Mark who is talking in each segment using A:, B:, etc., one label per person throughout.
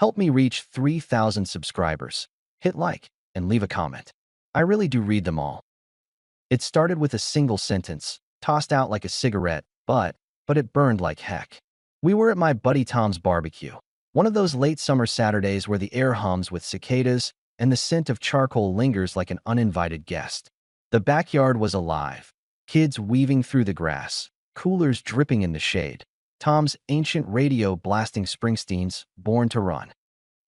A: Help me reach 3,000 subscribers. Hit like and leave a comment. I really do read them all. It started with a single sentence, tossed out like a cigarette, but it burned like heck. We were at my buddy Tom's barbecue. One of those late summer Saturdays where the air hums with cicadas and the scent of charcoal lingers like an uninvited guest. The backyard was alive. Kids weaving through the grass, coolers dripping in the shade. Tom's ancient radio blasting Springsteen's Born to Run.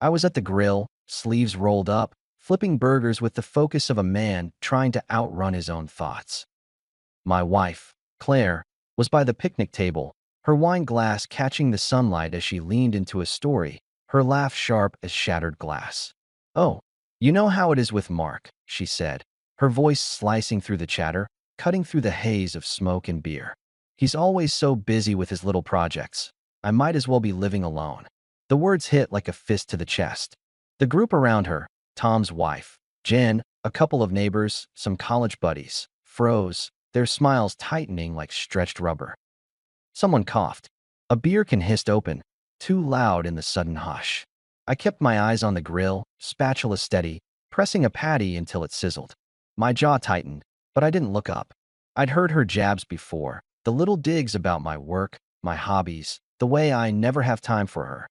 A: I was at the grill, sleeves rolled up, flipping burgers with the focus of a man trying to outrun his own thoughts. My wife, Claire, was by the picnic table, her wine glass catching the sunlight as she leaned into a story, her laugh sharp as shattered glass. "Oh, you know how it is with Mark," she said, her voice slicing through the chatter, cutting through the haze of smoke and beer. "He's always so busy with his little projects. I might as well be living alone." The words hit like a fist to the chest. The group around her, Tom's wife, Jen, a couple of neighbors, some college buddies, froze, their smiles tightening like stretched rubber. Someone coughed. A beer can hissed open, too loud in the sudden hush. I kept my eyes on the grill, spatula steady, pressing a patty until it sizzled. My jaw tightened, but I didn't look up. I'd heard her jabs before, the little digs about my work, my hobbies, the way I never have time for her.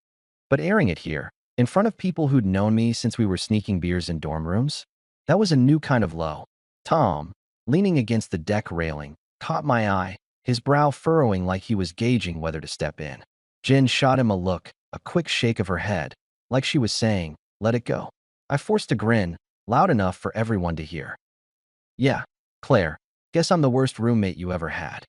A: But airing it here, in front of people who'd known me since we were sneaking beers in dorm rooms, that was a new kind of low. Tom, leaning against the deck railing, caught my eye, his brow furrowing like he was gauging whether to step in. Jen shot him a look, a quick shake of her head, like she was saying, "Let it go." I forced a grin, loud enough for everyone to hear. "Yeah, Claire, guess I'm the worst roommate you ever had."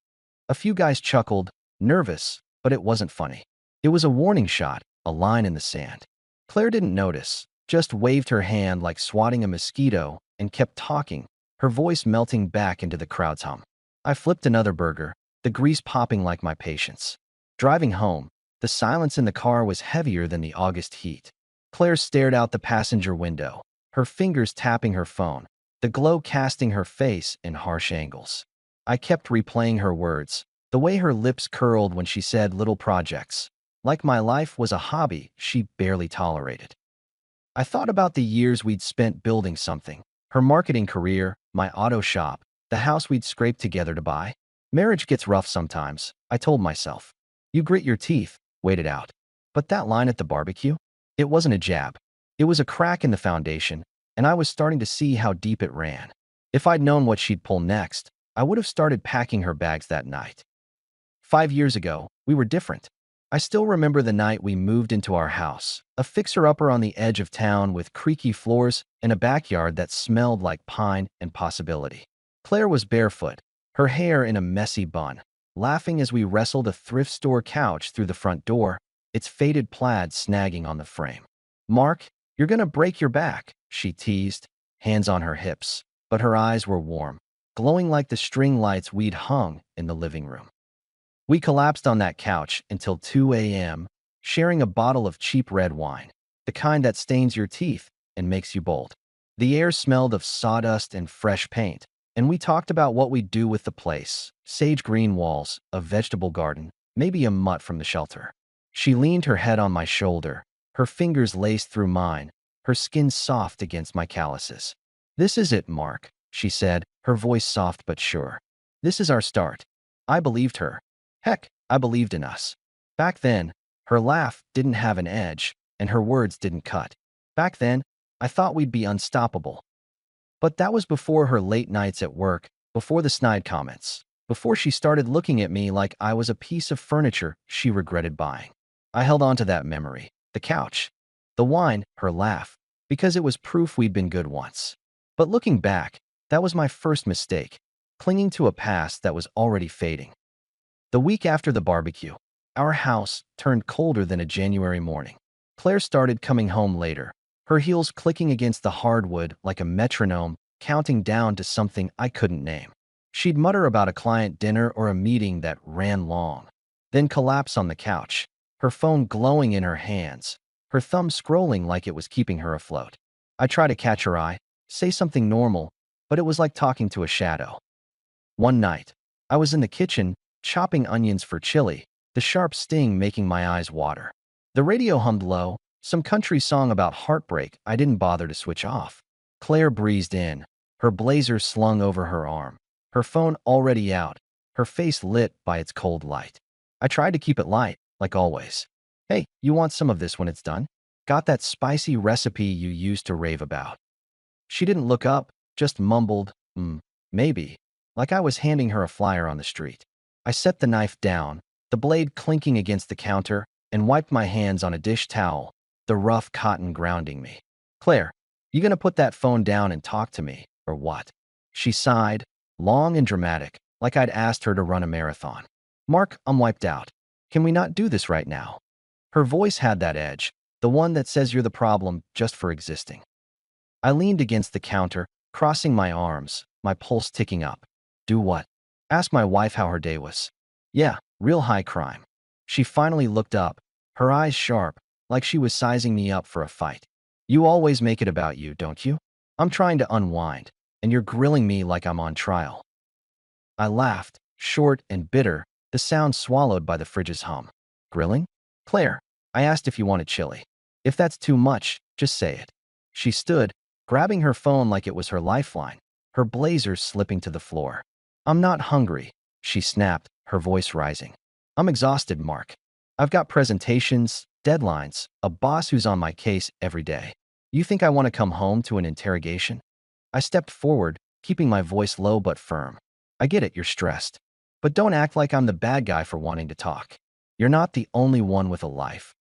A: A few guys chuckled, nervous, but it wasn't funny. It was a warning shot, a line in the sand. Claire didn't notice, just waved her hand like swatting a mosquito and kept talking, her voice melting back into the crowd's hum. I flipped another burger, the grease popping like my patience. Driving home, the silence in the car was heavier than the August heat. Claire stared out the passenger window, her fingers tapping her phone, the glow casting her face in harsh angles. I kept replaying her words, the way her lips curled when she said little projects, like my life was a hobby she barely tolerated. I thought about the years we'd spent building something, her marketing career, my auto shop, the house we'd scraped together to buy. Marriage gets rough sometimes, I told myself. You grit your teeth, wait it out. But that line at the barbecue? It wasn't a jab. It was a crack in the foundation, and I was starting to see how deep it ran. If I'd known what she'd pull next, I would have started packing her bags that night. 5 years ago, we were different. I still remember the night we moved into our house, a fixer-upper on the edge of town with creaky floors and a backyard that smelled like pine and possibility. Claire was barefoot, her hair in a messy bun, laughing as we wrestled a thrift store couch through the front door, its faded plaid snagging on the frame. "Mark, you're gonna break your back," she teased, hands on her hips, but her eyes were warm, glowing like the string lights we'd hung in the living room. We collapsed on that couch until 2 a.m., sharing a bottle of cheap red wine, the kind that stains your teeth and makes you bold. The air smelled of sawdust and fresh paint, and we talked about what we'd do with the place, sage green walls, a vegetable garden, maybe a mutt from the shelter. She leaned her head on my shoulder, her fingers laced through mine, her skin soft against my calluses. "This is it, Mark," she said, her voice soft but sure. "This is our start." I believed her. Heck, I believed in us. Back then, her laugh didn't have an edge, and her words didn't cut. Back then, I thought we'd be unstoppable. But that was before her late nights at work, before the snide comments, before she started looking at me like I was a piece of furniture she regretted buying. I held on to that memory, the couch, the wine, her laugh, because it was proof we'd been good once. But looking back, that was my first mistake, clinging to a past that was already fading. The week after the barbecue, our house turned colder than a January morning. Claire started coming home later, her heels clicking against the hardwood like a metronome, counting down to something I couldn't name. She'd mutter about a client dinner or a meeting that ran long, then collapse on the couch, her phone glowing in her hands, her thumb scrolling like it was keeping her afloat. I tried to catch her eye, say something normal, but it was like talking to a shadow. One night, I was in the kitchen, chopping onions for chili, the sharp sting making my eyes water. The radio hummed low, Some country song about heartbreak I didn't bother to switch off. Claire breezed in, her blazer slung over her arm, her phone already out, her face lit by its cold light. I tried to keep it light, like always. Hey, you want some of this when it's done? Got that spicy recipe you used to rave about. She didn't look up, just mumbled, maybe, like I was handing her a flyer on the street. I set the knife down, the blade clinking against the counter, and wiped my hands on a dish towel, the rough cotton grounding me. Claire, you gonna put that phone down and talk to me, or what? She sighed, long and dramatic, like I'd asked her to run a marathon. Mark, I'm wiped out. Can we not do this right now? Her voice had that edge, the one that says you're the problem just for existing. I leaned against the counter, crossing my arms, my pulse ticking up. Do what? Ask my wife how her day was. Yeah, real high crime. She finally looked up, her eyes sharp, like she was sizing me up for a fight. You always make it about you, don't you? I'm trying to unwind, and you're grilling me like I'm on trial. I laughed, short and bitter, the sound swallowed by the fridge's hum. Grilling? Claire, I asked if you wanted chili. If that's too much, just say it. She stood, grabbing her phone like it was her lifeline, her blazer slipping to the floor. I'm not hungry, she snapped, her voice rising. I'm exhausted, Mark. I've got presentations, deadlines, a boss who's on my case every day. You think I want to come home to an interrogation? I stepped forward, keeping my voice low but firm. I get it, you're stressed. But don't act like I'm the bad guy for wanting to talk. You're not the only one with a life.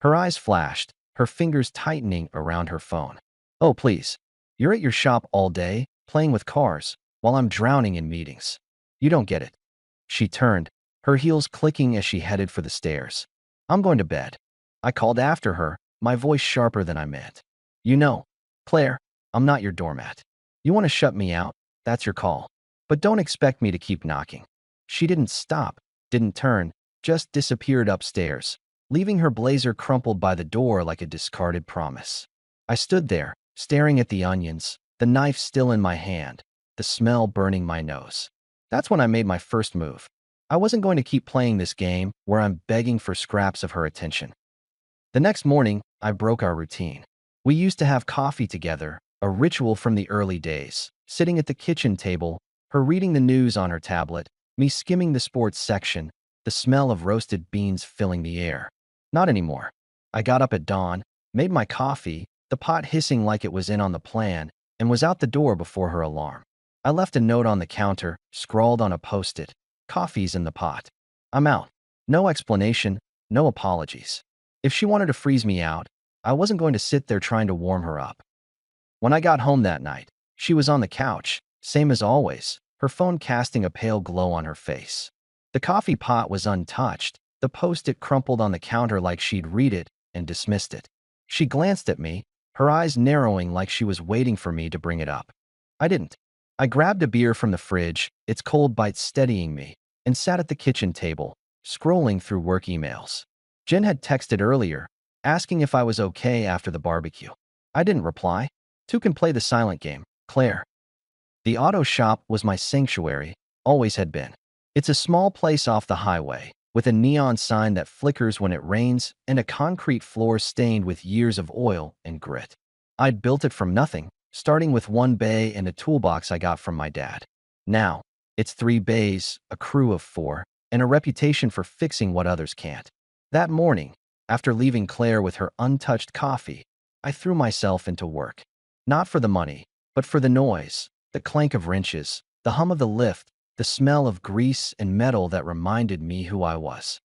A: Her eyes flashed, her fingers tightening around her phone. Oh, please. You're at your shop all day, playing with cars, while I'm drowning in meetings. You don't get it. She turned, her heels clicking as she headed for the stairs. I'm going to bed. I called after her, my voice sharper than I meant. You know, Claire, I'm not your doormat. You want to shut me out? That's your call. But don't expect me to keep knocking. She didn't stop, didn't turn, just disappeared upstairs, leaving her blazer crumpled by the door like a discarded promise. I stood there, staring at the onions, the knife still in my hand, the smell burning my nose. That's when I made my first move. I wasn't going to keep playing this game where I'm begging for scraps of her attention. The next morning, I broke our routine. We used to have coffee together, a ritual from the early days, sitting at the kitchen table, her reading the news on her tablet, me skimming the sports section, the smell of roasted beans filling the air. Not anymore. I got up at dawn, made my coffee, the pot hissing like it was in on the plan, and was out the door before her alarm. I left a note on the counter, scrawled on a post-it. Coffee's in the pot. I'm out. No explanation, no apologies. If she wanted to freeze me out, I wasn't going to sit there trying to warm her up. When I got home that night, she was on the couch, same as always, her phone casting a pale glow on her face. The coffee pot was untouched, the post-it crumpled on the counter like she'd read it and dismissed it. She glanced at me, her eyes narrowing like she was waiting for me to bring it up. I didn't. I grabbed a beer from the fridge, its cold bite steadying me, and sat at the kitchen table, scrolling through work emails. Jen had texted earlier, asking if I was okay after the barbecue. I didn't reply. Two can play the silent game, Claire. The auto shop was my sanctuary, always had been. It's a small place off the highway, with a neon sign that flickers when it rains and a concrete floor stained with years of oil and grit. I'd built it from nothing, starting with one bay and a toolbox I got from my dad. Now, it's 3 bays, a crew of 4, and a reputation for fixing what others can't. That morning, after leaving Claire with her untouched coffee, I threw myself into work. Not for the money, but for the noise, the clank of wrenches, the hum of the lift, the smell of grease and metal that reminded me who I was.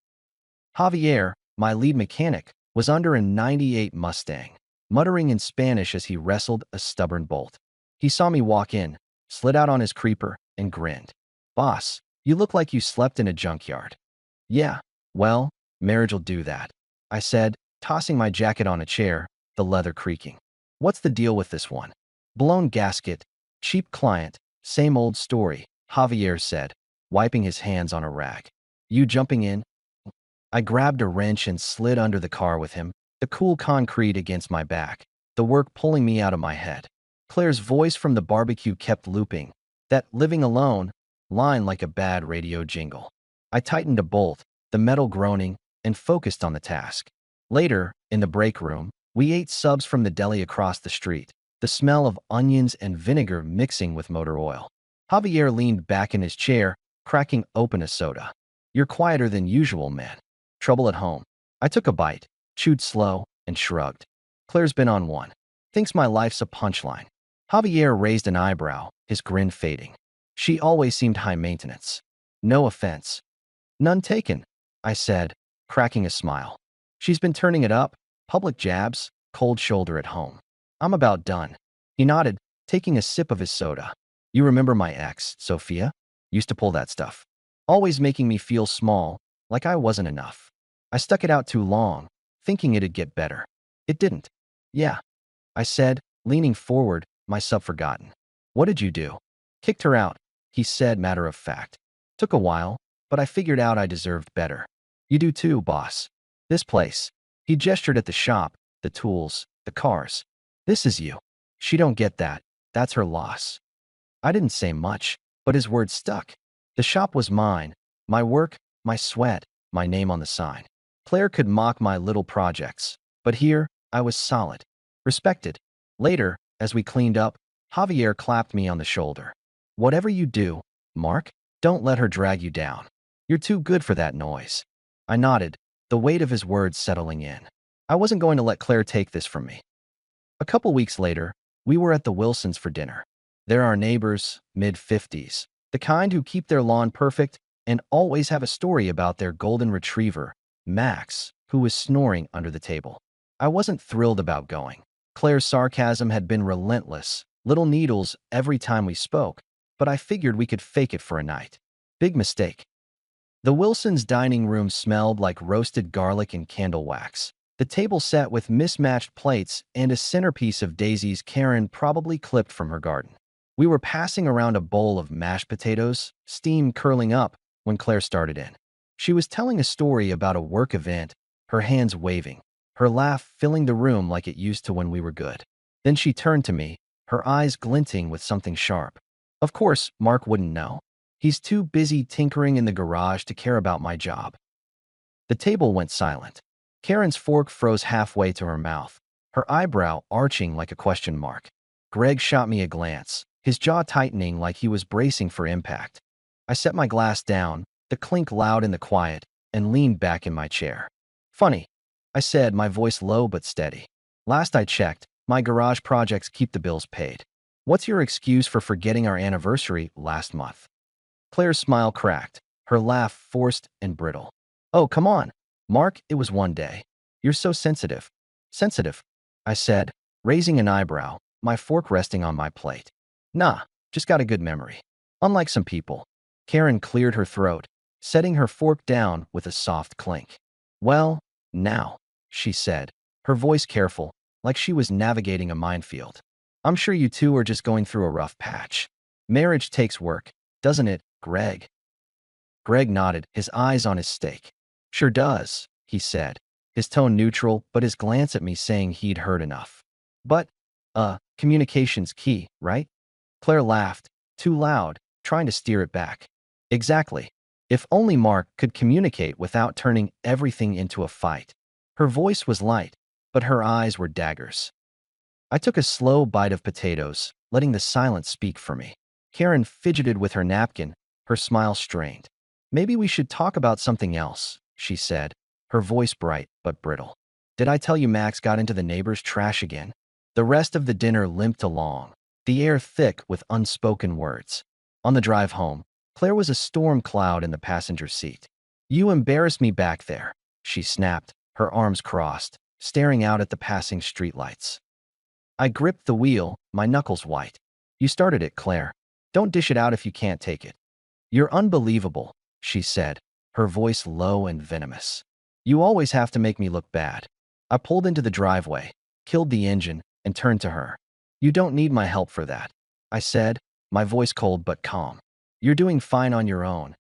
A: Javier, my lead mechanic, was under a '98 Mustang, muttering in Spanish as he wrestled a stubborn bolt. He saw me walk in, slid out on his creeper, and grinned. Boss, you look like you slept in a junkyard. Yeah, well, marriage'll do that, I said, tossing my jacket on a chair, the leather creaking. What's the deal with this one? Blown gasket, cheap client, same old story, Javier said, wiping his hands on a rag. You jumping in? I grabbed a wrench and slid under the car with him, the cool concrete against my back, the work pulling me out of my head. Claire's voice from the barbecue kept looping, that living alone line like a bad radio jingle. I tightened a bolt, the metal groaning, and focused on the task. Later, in the break room, we ate subs from the deli across the street, the smell of onions and vinegar mixing with motor oil. Javier leaned back in his chair, cracking open a soda. You're quieter than usual, man. Trouble at home. I took a bite, chewed slow, and shrugged. Claire's been on one. Thinks my life's a punchline. Javier raised an eyebrow, his grin fading. She always seemed high maintenance. No offense. None taken, I said, cracking a smile. She's been turning it up, public jabs, cold shoulder at home. I'm about done. He nodded, taking a sip of his soda. You remember my ex, Sophia? Used to pull that stuff. Always making me feel small, like I wasn't enough. I stuck it out too long, thinking it'd get better. It didn't. Yeah, I said, leaning forward, my sub forgotten. What did you do? Kicked her out, he said, matter of fact. Took a while, but I figured out I deserved better. You do too, boss. This place. He gestured at the shop, the tools, the cars. This is you. She don't get that. That's her loss. I didn't say much, but his words stuck. The shop was mine. My work, my sweat, my name on the sign. Claire could mock my little projects, but here, I was solid. Respected. Later, as we cleaned up, Javier clapped me on the shoulder. Whatever you do, Mark, don't let her drag you down. You're too good for that noise. I nodded, the weight of his words settling in. I wasn't going to let Claire take this from me. A couple weeks later, we were at the Wilsons for dinner. They're our neighbors, mid-50s, the kind who keep their lawn perfect and always have a story about their golden retriever, Max, who was snoring under the table. I wasn't thrilled about going. Claire's sarcasm had been relentless, little needles every time we spoke, but I figured we could fake it for a night. Big mistake. The Wilsons' dining room smelled like roasted garlic and candle wax. The table set with mismatched plates and a centerpiece of daisies Karen probably clipped from her garden. We were passing around a bowl of mashed potatoes, steam curling up, when Claire started in. She was telling a story about a work event, her hands waving, her laugh filling the room like it used to when we were good. Then she turned to me, her eyes glinting with something sharp. Of course, Mark wouldn't know. He's too busy tinkering in the garage to care about my job. The table went silent. Karen's fork froze halfway to her mouth, her eyebrow arching like a question mark. Greg shot me a glance, his jaw tightening like he was bracing for impact. I set my glass down, the clink loud in the quiet, and leaned back in my chair. Funny, I said, my voice low but steady. Last I checked, my garage projects keep the bills paid. What's your excuse for forgetting our anniversary last month? Claire's smile cracked, her laugh forced and brittle. Oh, come on, Mark, it was one day. You're so sensitive. Sensitive, I said, raising an eyebrow, my fork resting on my plate. Nah, just got a good memory. Unlike some people. Karen cleared her throat, setting her fork down with a soft clink. Well, now, she said, her voice careful, like she was navigating a minefield. I'm sure you two are just going through a rough patch. Marriage takes work, doesn't it, Greg? Greg nodded, his eyes on his steak. Sure does, he said, his tone neutral, but his glance at me saying he'd heard enough. But, communication's key, right? Claire laughed, too loud, trying to steer it back. Exactly. If only Mark could communicate without turning everything into a fight. Her voice was light, but her eyes were daggers. I took a slow bite of potatoes, letting the silence speak for me. Karen fidgeted with her napkin, her smile strained. Maybe we should talk about something else, she said, her voice bright but brittle. Did I tell you Max got into the neighbor's trash again? The rest of the dinner limped along, the air thick with unspoken words. On the drive home, Claire was a storm cloud in the passenger seat. You embarrassed me back there, she snapped, her arms crossed, staring out at the passing streetlights. I gripped the wheel, my knuckles white. You started it, Claire. Don't dish it out if you can't take it. You're unbelievable, she said, her voice low and venomous. You always have to make me look bad. I pulled into the driveway, killed the engine, and turned to her. You don't need my help for that, I said, my voice cold but calm. You're doing fine on your own.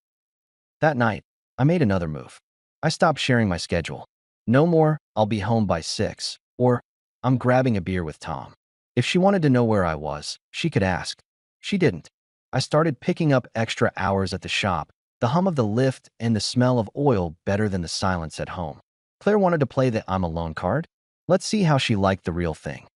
A: That night, I made another move. I stopped sharing my schedule. No more, I'll be home by 6, or I'm grabbing a beer with Tom. If she wanted to know where I was, she could ask. She didn't. I started picking up extra hours at the shop, the hum of the lift and the smell of oil better than the silence at home. Claire wanted to play the I'm alone card. Let's see how she liked the real thing.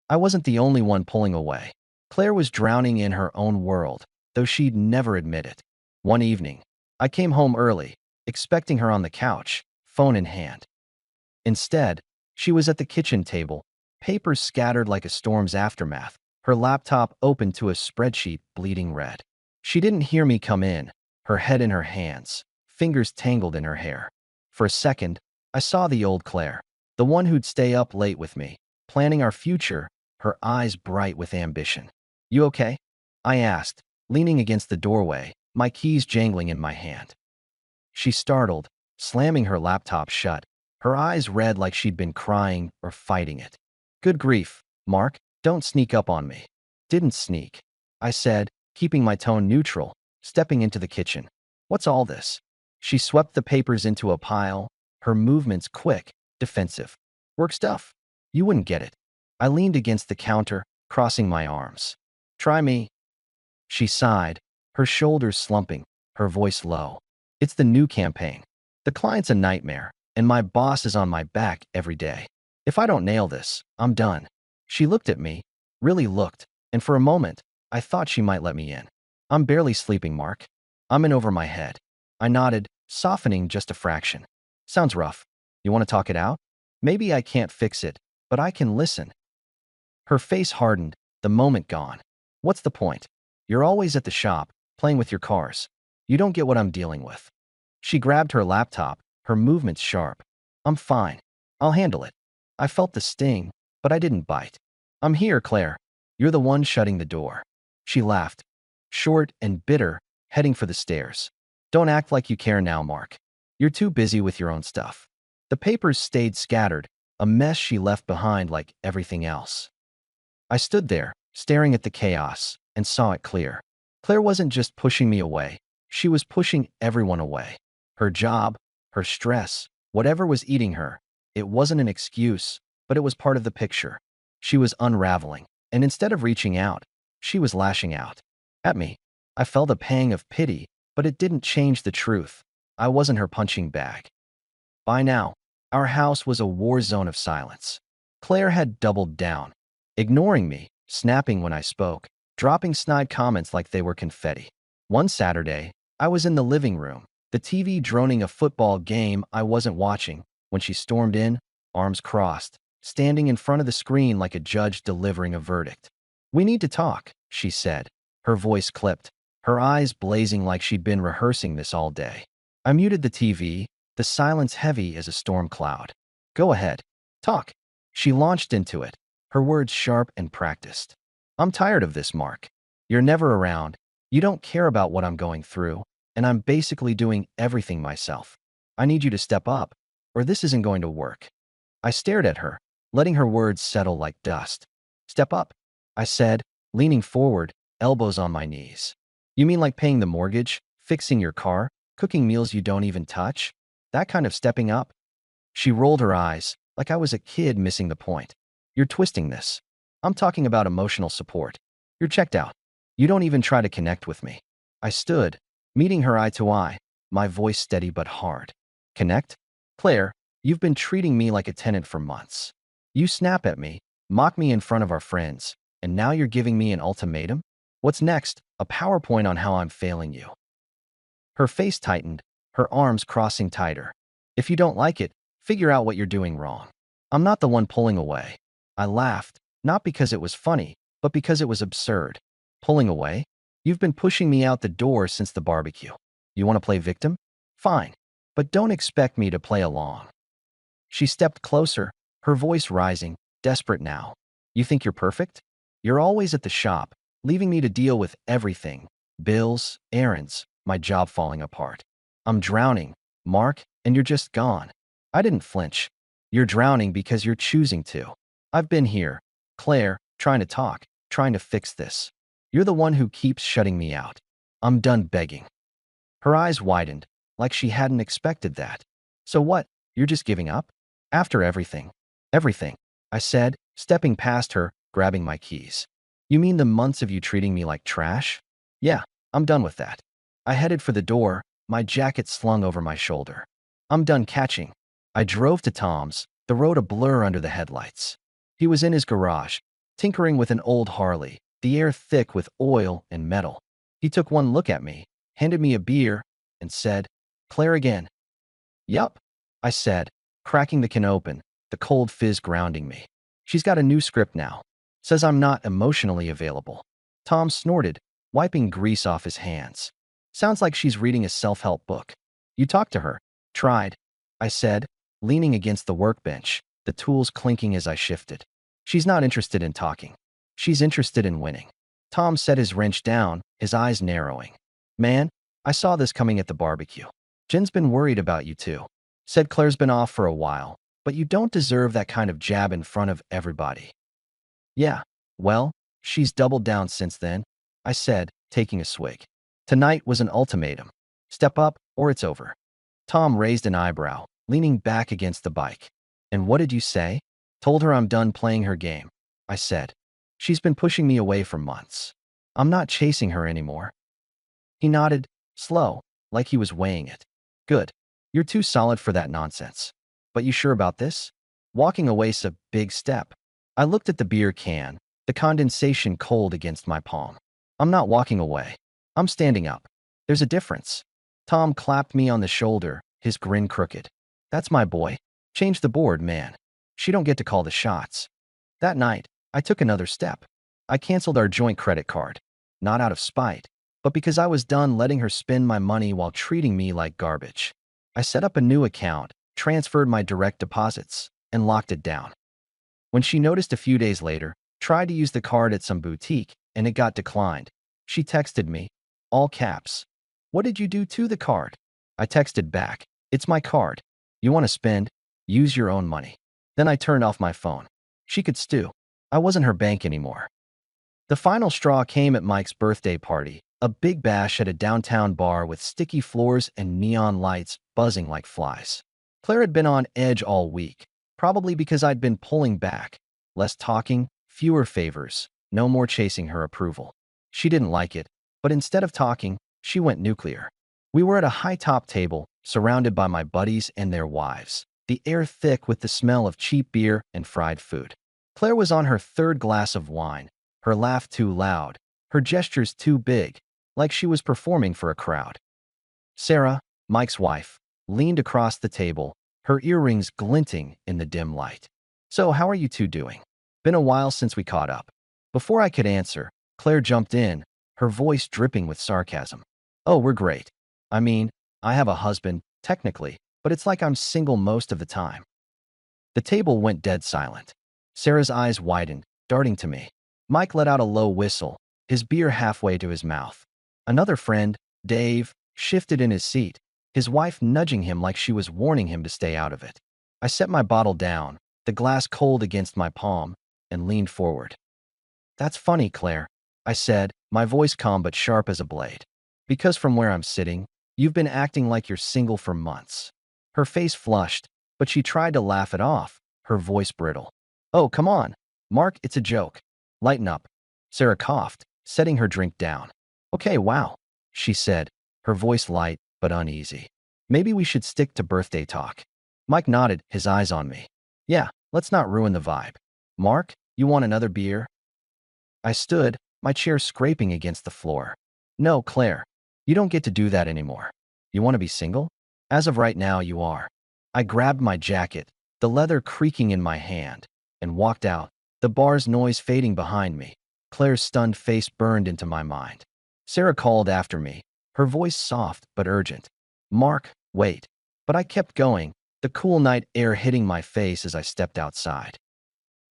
A: I wasn't the only one pulling away. Claire was drowning in her own world, though she'd never admit it. One evening, I came home early, expecting her on the couch, phone in hand. Instead, she was at the kitchen table, papers scattered like a storm's aftermath, her laptop open to a spreadsheet bleeding red. She didn't hear me come in, her head in her hands, fingers tangled in her hair. For a second, I saw the old Claire, the one who'd stay up late with me, planning our future, her eyes bright with ambition. "You okay?" I asked, leaning against the doorway, my keys jangling in my hand. She startled, slamming her laptop shut, her eyes red like she'd been crying or fighting it. "Good grief, Mark, don't sneak up on me." "Didn't sneak," I said, keeping my tone neutral, stepping into the kitchen. "What's all this?" She swept the papers into a pile, her movements quick, defensive. "Work stuff. You wouldn't get it." I leaned against the counter, crossing my arms. "Try me." She sighed, her shoulders slumping, her voice low. "It's the new campaign. The client's a nightmare, and my boss is on my back every day. If I don't nail this, I'm done." She looked at me, really looked, and for a moment, I thought she might let me in. "I'm barely sleeping, Mark. I'm in over my head." I nodded, softening just a fraction. "Sounds rough. You want to talk it out? Maybe I can't fix it, but I can listen." Her face hardened, the moment gone. "What's the point? You're always at the shop, playing with your cars. You don't get what I'm dealing with." She grabbed her laptop, her movements sharp. "I'm fine. I'll handle it." I felt the sting, but I didn't bite. "I'm here, Claire. You're the one shutting the door." She laughed, short and bitter, heading for the stairs. "Don't act like you care now, Mark. You're too busy with your own stuff." The papers stayed scattered, a mess she left behind like everything else. I stood there, staring at the chaos, and saw it clear. Claire wasn't just pushing me away. She was pushing everyone away. Her job, her stress, whatever was eating her. It wasn't an excuse, but it was part of the picture. She was unraveling, and instead of reaching out, she was lashing out at me. I felt a pang of pity, but it didn't change the truth. I wasn't her punching bag. By now, our house was a war zone of silence. Claire had doubled down, ignoring me, snapping when I spoke, dropping snide comments like they were confetti. One Saturday, I was in the living room, the TV droning a football game I wasn't watching, when she stormed in, arms crossed, standing in front of the screen like a judge delivering a verdict. "We need to talk," she said, her voice clipped, her eyes blazing like she'd been rehearsing this all day. I muted the TV, the silence heavy as a storm cloud. "Go ahead. Talk." She launched into it, her words sharp and practiced. "I'm tired of this, Mark. You're never around. You don't care about what I'm going through, and I'm basically doing everything myself. I need you to step up, or this isn't going to work." I stared at her, letting her words settle like dust. "Step up," I said, leaning forward, elbows on my knees. "You mean like paying the mortgage, fixing your car, cooking meals you don't even touch? That kind of stepping up?" She rolled her eyes, like I was a kid missing the point. "You're twisting this. I'm talking about emotional support. You're checked out. You don't even try to connect with me." I stood, meeting her eye to eye, my voice steady but hard. "Connect? Claire, you've been treating me like a tenant for months. You snap at me, mock me in front of our friends, and now you're giving me an ultimatum? What's next? A PowerPoint on how I'm failing you?" Her face tightened, her arms crossing tighter. "If you don't like it, figure out what you're doing wrong. I'm not the one pulling away." I laughed, not because it was funny, but because it was absurd. "Pulling away? You've been pushing me out the door since the barbecue. You want to play victim? Fine, but don't expect me to play along." She stepped closer, her voice rising, desperate now. "You think you're perfect? You're always at the shop, leaving me to deal with everything. Bills, errands, my job falling apart. I'm drowning, Mark, and you're just gone." I didn't flinch. "You're drowning because you're choosing to. I've been here, Claire, trying to talk, trying to fix this. You're the one who keeps shutting me out. I'm done begging." Her eyes widened, like she hadn't expected that. "So what? You're just giving up? After everything?" "Everything," I said, stepping past her, grabbing my keys. "You mean the months of you treating me like trash?" "Yeah, I'm done with that." I headed for the door, my jacket slung over my shoulder. "I'm done catching." I drove to Tom's, the road a blur under the headlights. He was in his garage, tinkering with an old Harley, the air thick with oil and metal. He took one look at me, handed me a beer, and said, "Claire again." "Yup," I said, cracking the can open, the cold fizz grounding me. "She's got a new script now. Says I'm not emotionally available." Tom snorted, wiping grease off his hands. "Sounds like she's reading a self-help book." "You talked to her?" "Tried," I said, leaning against the workbench, the tools clinking as I shifted. "She's not interested in talking. She's interested in winning." Tom set his wrench down, his eyes narrowing. "Man, I saw this coming at the barbecue. Jen's been worried about you too. Said Claire's been off for a while, but you don't deserve that kind of jab in front of everybody." "Yeah, well, she's doubled down since then," I said, taking a swig. Tonight was an ultimatum. Step up or it's over. Tom raised an eyebrow, leaning back against the bike. "And what did you say?" "Told her I'm done playing her game," I said. "She's been pushing me away for months. I'm not chasing her anymore." He nodded, slow, like he was weighing it. "Good. You're too solid for that nonsense. But you sure about this?" Walking away's a big step. I looked at the beer can, the condensation cold against my palm. "I'm not walking away. I'm standing up. There's a difference." Tom clapped me on the shoulder, his grin crooked. "That's my boy. Change the board, man. She don't get to call the shots." That night, I took another step. I canceled our joint credit card. Not out of spite, but because I was done letting her spend my money while treating me like garbage. I set up a new account, transferred my direct deposits, and locked it down. When she noticed a few days later, tried to use the card at some boutique, and it got declined. She texted me, all caps, "What did you do to the card?" I texted back, "It's my card. You want to spend? Use your own money." Then I turned off my phone. She could stew. I wasn't her bank anymore. The final straw came at Mike's birthday party, a big bash at a downtown bar with sticky floors and neon lights buzzing like flies. Claire had been on edge all week, probably because I'd been pulling back. Less talking, fewer favors, no more chasing her approval. She didn't like it, but instead of talking, she went nuclear. We were at a high-top table, surrounded by my buddies and their wives, the air thick with the smell of cheap beer and fried food. Claire was on her third glass of wine, her laugh too loud, her gestures too big, like she was performing for a crowd. Sarah, Mike's wife, leaned across the table, her earrings glinting in the dim light. "So how are you two doing? Been a while since we caught up." Before I could answer, Claire jumped in, her voice dripping with sarcasm. "Oh, we're great. I mean, I have a husband, technically, but it's like I'm single most of the time." The table went dead silent. Sarah's eyes widened, darting to me. Mike let out a low whistle, his beer halfway to his mouth. Another friend, Dave, shifted in his seat, his wife nudging him like she was warning him to stay out of it. I set my bottle down, the glass cold against my palm, and leaned forward. "That's funny, Claire," I said, my voice calm but sharp as a blade. "Because from where I'm sitting, you've been acting like you're single for months." Her face flushed, but she tried to laugh it off, her voice brittle. "Oh, come on, Mark, it's a joke. Lighten up." Sarah coughed, setting her drink down. "Okay, wow," she said, her voice light but uneasy. "Maybe we should stick to birthday talk." Mike nodded, his eyes on me. "Yeah, let's not ruin the vibe. Mark, you want another beer?" I stood, my chair scraping against the floor. "No, Claire, you don't get to do that anymore. You want to be single? As of right now, you are." I grabbed my jacket, the leather creaking in my hand, and walked out, the bar's noise fading behind me. Claire's stunned face burned into my mind. Sarah called after me, her voice soft but urgent. "Mark, wait." But I kept going, the cool night air hitting my face as I stepped outside.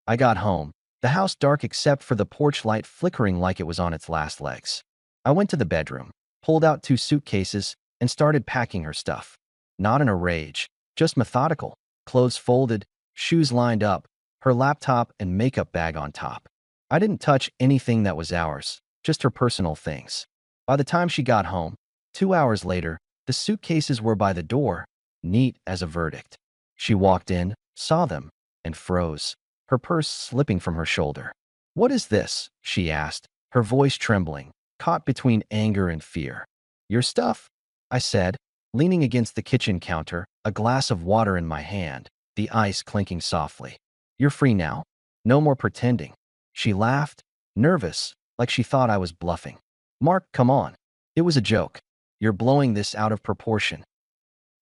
A: I got home, the house dark except for the porch light flickering like it was on its last legs. I went to the bedroom, pulled out 2 suitcases, and started packing her stuff. Not in a rage, just methodical, clothes folded, shoes lined up, her laptop and makeup bag on top. I didn't touch anything that was ours, just her personal things. By the time she got home, 2 hours later, the suitcases were by the door, neat as a verdict. She walked in, saw them, and froze, her purse slipping from her shoulder. "What is this?" she asked, her voice trembling, caught between anger and fear. "Your stuff," I said, leaning against the kitchen counter, a glass of water in my hand, the ice clinking softly. You're free now. No more pretending. She laughed, nervous, like she thought I was bluffing. Mark, come on. It was a joke. You're blowing this out of proportion.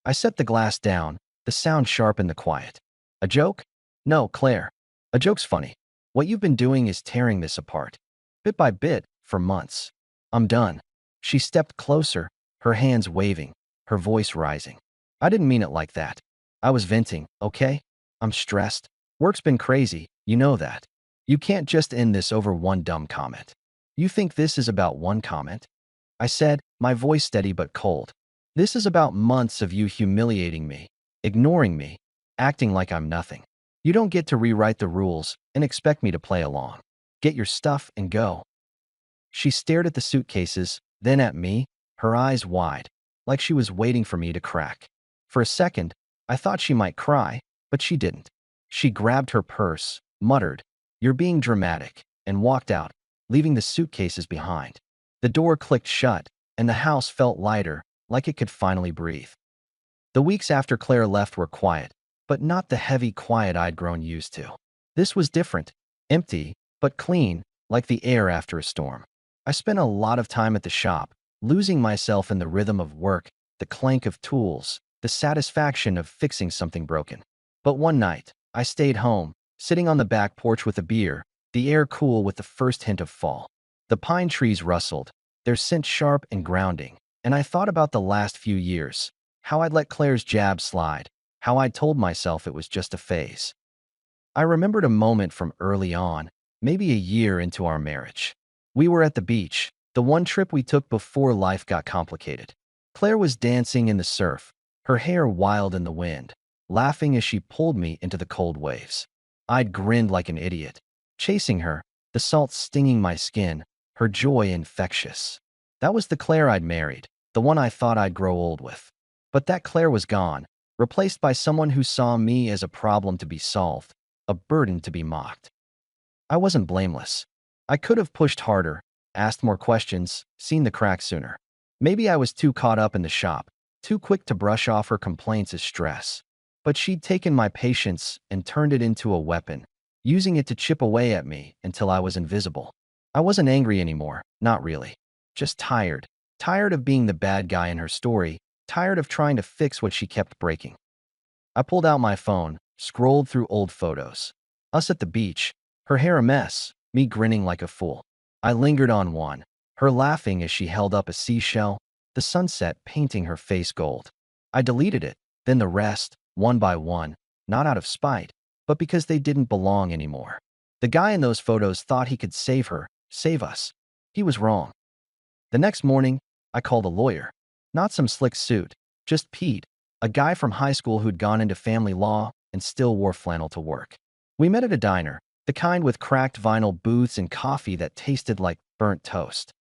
A: I set the glass down, the sound sharp in the quiet. A joke? No, Claire. A joke's funny. What you've been doing is tearing this apart. Bit by bit, for months. I'm done. She stepped closer, her hands waving, her voice rising. I didn't mean it like that. I was venting, okay? I'm stressed. Work's been crazy, you know that. You can't just end this over one dumb comment. You think this is about one comment? I said, my voice steady but cold. This is about months of you humiliating me, ignoring me, acting like I'm nothing. You don't get to rewrite the rules and expect me to play along. Get your stuff and go. She stared at the suitcases, then at me, her eyes wide, like she was waiting for me to crack. For a second, I thought she might cry, but she didn't. She grabbed her purse, muttered, "You're being dramatic," and walked out, leaving the suitcases behind. The door clicked shut, and the house felt lighter, like it could finally breathe. The weeks after Claire left were quiet, but not the heavy quiet I'd grown used to. This was different, empty, but clean, like the air after a storm. I spent a lot of time at the shop, losing myself in the rhythm of work, the clank of tools, the satisfaction of fixing something broken. But one night, I stayed home, sitting on the back porch with a beer, the air cool with the first hint of fall. The pine trees rustled, their scent sharp and grounding, and I thought about the last few years, how I'd let Claire's jab slide, how I'd told myself it was just a phase. I remembered a moment from early on, maybe a year into our marriage. We were at the beach, the one trip we took before life got complicated. Claire was dancing in the surf, her hair wild in the wind, laughing as she pulled me into the cold waves. I'd grinned like an idiot, chasing her, the salt stinging my skin, her joy infectious. That was the Claire I'd married, the one I thought I'd grow old with. But that Claire was gone, replaced by someone who saw me as a problem to be solved, a burden to be mocked. I wasn't blameless. I could have pushed harder, asked more questions, seen the cracks sooner. Maybe I was too caught up in the shop, too quick to brush off her complaints as stress. But she'd taken my patience and turned it into a weapon, using it to chip away at me until I was invisible. I wasn't angry anymore, not really. Just tired. Tired of being the bad guy in her story, tired of trying to fix what she kept breaking. I pulled out my phone, scrolled through old photos. Us at the beach, her hair a mess, me grinning like a fool. I lingered on one, her laughing as she held up a seashell, the sunset painting her face gold. I deleted it, then the rest, one by one, not out of spite, but because they didn't belong anymore. The guy in those photos thought he could save her, save us. He was wrong. The next morning, I called a lawyer. Not some slick suit, just Pete, a guy from high school who'd gone into family law and still wore flannel to work. We met at a diner, the kind with cracked vinyl booths and coffee that tasted like burnt toast.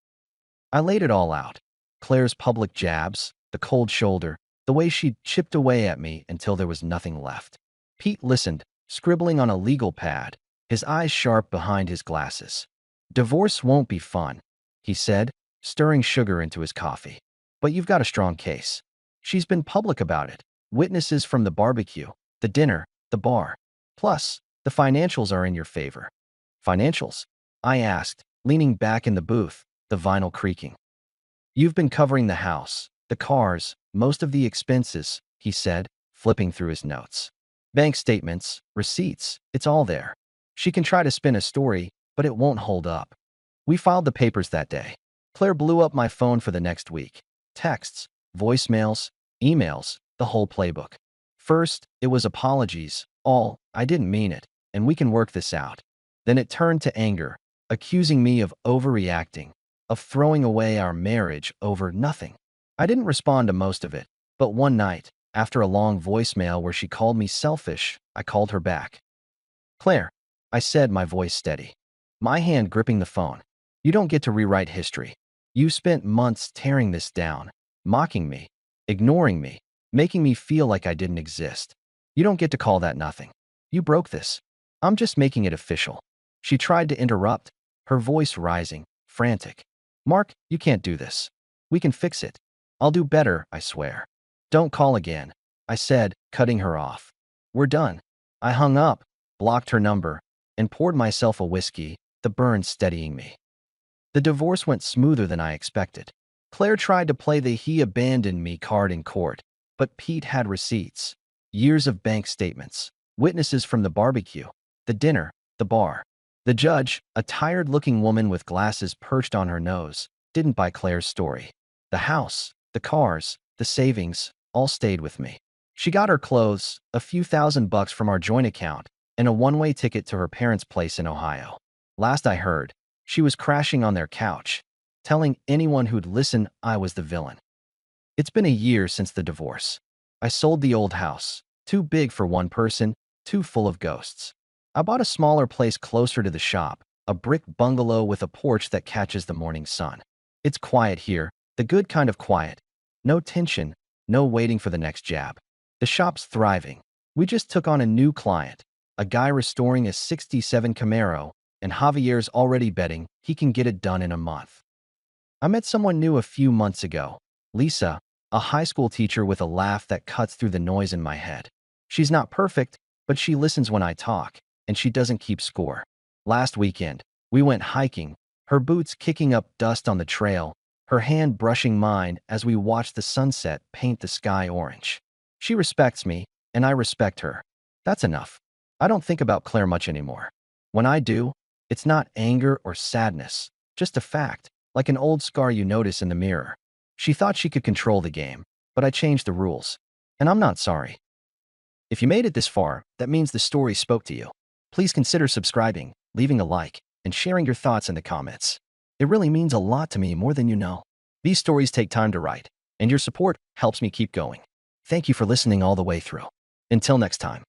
A: I laid it all out. Claire's public jabs, the cold shoulder, the way she'd chipped away at me until there was nothing left. Pete listened, scribbling on a legal pad, his eyes sharp behind his glasses. "Divorce won't be fun," he said, stirring sugar into his coffee. "But you've got a strong case. She's been public about it. Witnesses from the barbecue, the dinner, the bar. Plus, the financials are in your favor." "Financials?" I asked, leaning back in the booth, the vinyl creaking. "You've been covering the house, the cars, most of the expenses," he said, flipping through his notes. "Bank statements, receipts, it's all there. She can try to spin a story, but it won't hold up." We filed the papers that day. Claire blew up my phone for the next week. Texts, voicemails, emails, the whole playbook. First, it was apologies, all, "I didn't mean it, and we can work this out." Then it turned to anger, accusing me of overreacting, of throwing away our marriage over nothing. I didn't respond to most of it, but one night, after a long voicemail where she called me selfish, I called her back. "Claire," I said, my voice steady, my hand gripping the phone, "you don't get to rewrite history. You spent months tearing this down, mocking me, ignoring me, making me feel like I didn't exist. You don't get to call that nothing. You broke this. I'm just making it official." She tried to interrupt, her voice rising, frantic. "Mark, you can't do this. We can fix it. I'll do better, I swear. Don't call again. I said, cutting her off. We're done. I hung up, blocked her number, and poured myself a whiskey, the burn steadying me. The divorce went smoother than I expected. Claire tried to play the "he abandoned me" card in court, but Pete had receipts, years of bank statements, witnesses from the barbecue, the dinner, the bar. The judge, a tired-looking woman with glasses perched on her nose, didn't buy Claire's story. The house, the cars, the savings, all stayed with me. She got her clothes, a few $1,000 from our joint account, and a one-way ticket to her parents' place in Ohio. Last I heard, she was crashing on their couch, telling anyone who'd listen I was the villain. It's been a year since the divorce. I sold the old house, too big for one person, too full of ghosts. I bought a smaller place closer to the shop, a brick bungalow with a porch that catches the morning sun. It's quiet here, the good kind of quiet. No tension, no waiting for the next jab. The shop's thriving. We just took on a new client, a guy restoring a '67 Camaro, and Javier's already betting he can get it done in a month. I met someone new a few months ago, Lisa, a high school teacher with a laugh that cuts through the noise in my head. She's not perfect, but she listens when I talk, and she doesn't keep score. Last weekend, we went hiking, her boots kicking up dust on the trail, her hand brushing mine as we watched the sunset paint the sky orange. She respects me, and I respect her. That's enough. I don't think about Claire much anymore. When I do, it's not anger or sadness, just a fact, like an old scar you notice in the mirror. She thought she could control the game, but I changed the rules. And I'm not sorry. If you made it this far, that means the story spoke to you. Please consider subscribing, leaving a like, and sharing your thoughts in the comments. It really means a lot to me, more than you know. These stories take time to write, and your support helps me keep going. Thank you for listening all the way through. Until next time.